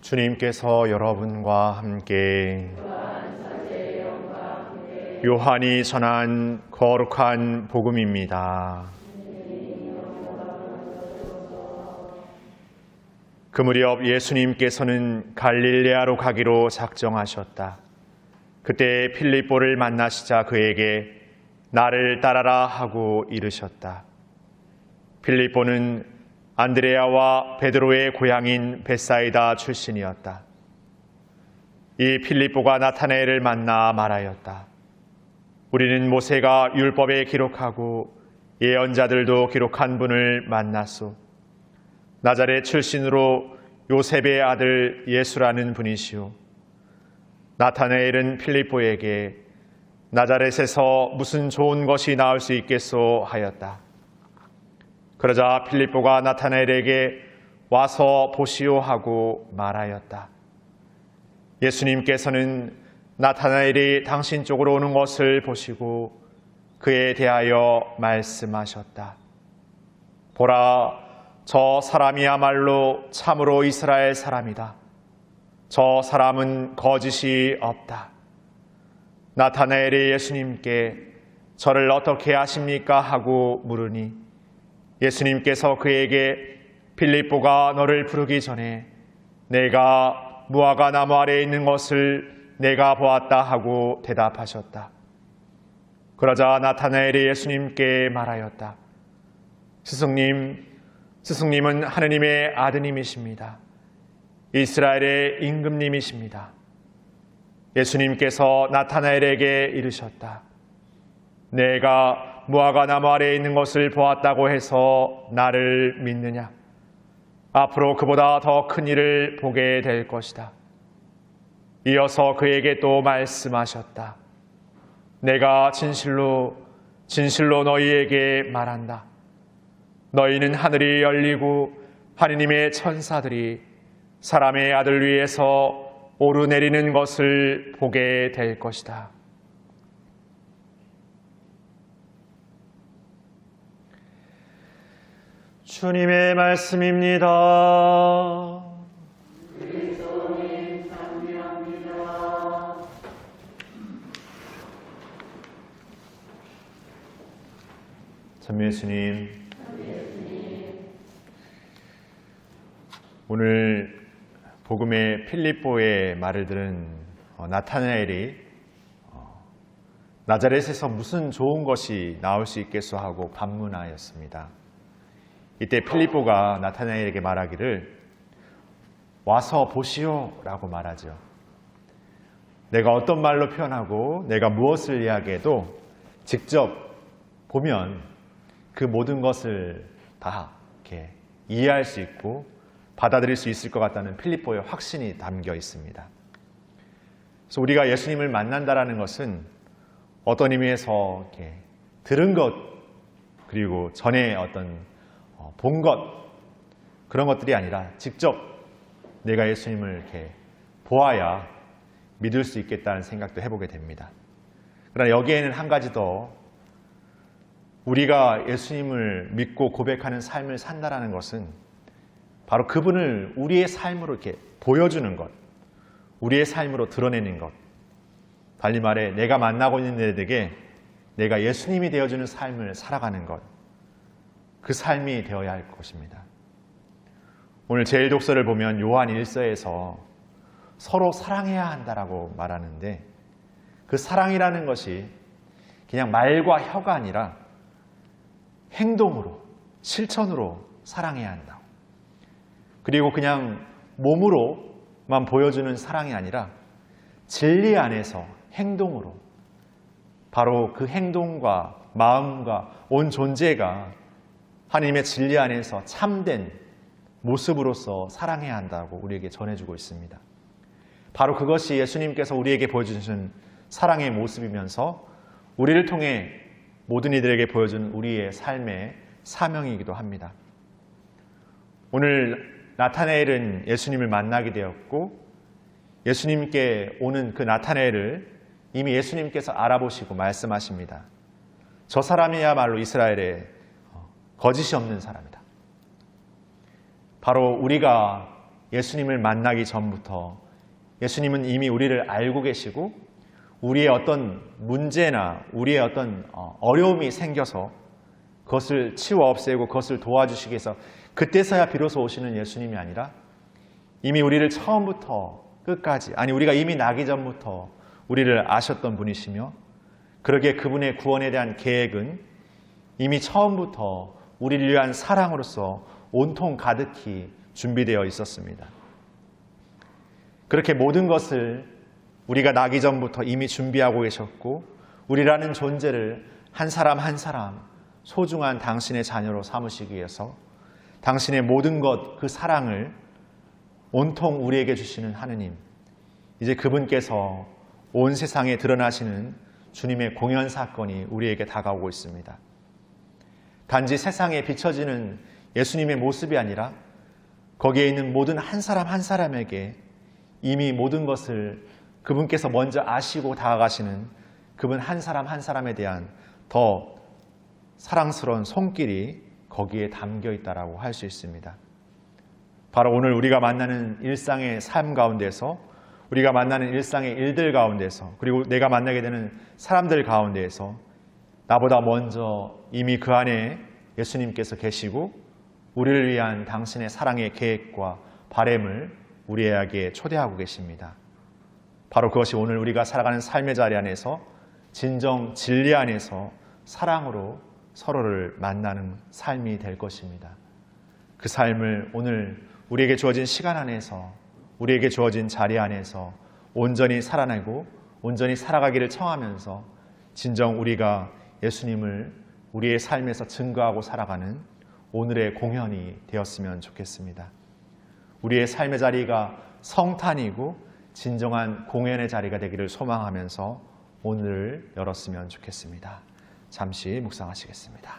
주님께서 여러분과 함께 요한이 전한 거룩한 복음입니다. 그 무렵 예수님께서는 갈릴레아로 가기로 작정하셨다. 그때 필립보를 만나시자 그에게 나를 따라라 하고 이르셨다. 필립보는 안드레아와 베드로의 고향인 벳사이다 출신이었다. 이 필립보가 나타나엘을 만나 말하였다. 우리는 모세가 율법에 기록하고 예언자들도 기록한 분을 만났소. 나자렛 출신으로 요셉의 아들 예수라는 분이시오. 나타나엘은 필립보에게 나자렛에서 무슨 좋은 것이 나올 수 있겠소 하였다. 그러자 필립보가 나타나엘에게 와서 보시오 하고 말하였다. 예수님께서는 나타나엘이 당신 쪽으로 오는 것을 보시고 그에 대하여 말씀하셨다. 보라, 저 사람이야말로 참으로 이스라엘 사람이다. 저 사람은 거짓이 없다. 나타나엘이 예수님께 저를 어떻게 아십니까? 하고 물으니 예수님께서 그에게 필립보가 너를 부르기 전에 내가 무화과 나무 아래에 있는 것을 내가 보았다 하고 대답하셨다. 그러자 나타나엘이 예수님께 말하였다. 스승님은 하느님의 아드님이십니다. 이스라엘의 임금님이십니다. 예수님께서 나타나엘에게 이르셨다. 내가 무화과 나무 아래에 있는 것을 보았다고 해서 나를 믿느냐? 앞으로 그보다 더 큰 일을 보게 될 것이다. 이어서 그에게 또 말씀하셨다. 내가 진실로 너희에게 말한다. 너희는 하늘이 열리고 하느님의 천사들이 사람의 아들 위에서 오르내리는 것을 보게 될 것이다. 주님의 말씀입니다. 그리스도님 찬미합니다. 찬미 예수님, 오늘 복음의 필립보의 말을 들은 나타나엘이 나자렛에서 무슨 좋은 것이 나올 수 있겠소 하고 반문하였습니다. 이때 필립보가 나타나엘에게 말하기를 와서 보시오 라고 말하죠. 내가 어떤 말로 표현하고 내가 무엇을 이야기해도 직접 보면 그 모든 것을 다 이렇게 이해할 수 있고 받아들일 수 있을 것 같다는 필립보의 확신이 담겨 있습니다. 그래서 우리가 예수님을 만난다라는 것은 어떤 의미에서 이렇게 들은 것 그리고 전에 어떤 본 것 그런 것들이 아니라 직접 내가 예수님을 이렇게 보아야 믿을 수 있겠다는 생각도 해보게 됩니다. 그러나 여기에는 한 가지 더 우리가 예수님을 믿고 고백하는 삶을 산다라는 것은 바로 그분을 우리의 삶으로 이렇게 보여주는 것, 우리의 삶으로 드러내는 것. 달리 말해 내가 만나고 있는 이들에게 내가 예수님이 되어주는 삶을 살아가는 것. 그 삶이 되어야 할 것입니다. 오늘 제1독서를 보면 요한 1서에서 서로 사랑해야 한다라고 말하는데 그 사랑이라는 것이 그냥 말과 혀가 아니라 행동으로, 실천으로 사랑해야 한다. 그리고 그냥 몸으로만 보여주는 사랑이 아니라 진리 안에서 행동으로 바로 그 행동과 마음과 온 존재가 하나님의 진리 안에서 참된 모습으로서 사랑해야 한다고 우리에게 전해주고 있습니다. 바로 그것이 예수님께서 우리에게 보여주신 사랑의 모습이면서 우리를 통해 모든 이들에게 보여준 우리의 삶의 사명이기도 합니다. 오늘 나타나엘은 예수님을 만나게 되었고 예수님께 오는 그 나타나엘을 이미 예수님께서 알아보시고 말씀하십니다. 저 사람이야말로 이스라엘의 거짓이 없는 사람이다. 바로 우리가 예수님을 만나기 전부터 예수님은 이미 우리를 알고 계시고 우리의 어떤 문제나 우리의 어떤 어려움이 생겨서 그것을 치워 없애고 그것을 도와주시기 위해서 그때서야 비로소 오시는 예수님이 아니라 이미 우리를 처음부터 끝까지, 아니 우리가 이미 나기 전부터 우리를 아셨던 분이시며 그러기에 그분의 구원에 대한 계획은 이미 처음부터 우리를 위한 사랑으로서 온통 가득히 준비되어 있었습니다. 그렇게 모든 것을 우리가 나기 전부터 이미 준비하고 계셨고 우리라는 존재를 한 사람 한 사람 소중한 당신의 자녀로 삼으시기 위해서 당신의 모든 것, 그 사랑을 온통 우리에게 주시는 하느님, 이제 그분께서 온 세상에 드러나시는 주님의 공연 사건이 우리에게 다가오고 있습니다. 단지 세상에 비춰지는 예수님의 모습이 아니라 거기에 있는 모든 한 사람 한 사람에게 이미 모든 것을 그분께서 먼저 아시고 다가가시는 그분 한 사람 한 사람에 대한 더 사랑스러운 손길이 거기에 담겨 있다라고 할 수 있습니다. 바로 오늘 우리가 만나는 일상의 삶 가운데서, 우리가 만나는 일상의 일들 가운데서, 그리고 내가 만나게 되는 사람들 가운데에서 나보다 먼저 이미 그 안에 예수님께서 계시고 우리를 위한 당신의 사랑의 계획과 바램을 우리에게 초대하고 계십니다. 바로 그것이 오늘 우리가 살아가는 삶의 자리 안에서 진정 진리 안에서 사랑으로 서로를 만나는 삶이 될 것입니다. 그 삶을 오늘 우리에게 주어진 시간 안에서, 우리에게 주어진 자리 안에서 온전히 살아내고 온전히 살아가기를 청하면서 진정 우리가 예수님을 우리의 삶에서 증거하고 살아가는 오늘의 공연이 되었으면 좋겠습니다. 우리의 삶의 자리가 성탄이고 진정한 공연의 자리가 되기를 소망하면서 오늘을 열었으면 좋겠습니다. 잠시 묵상하시겠습니다.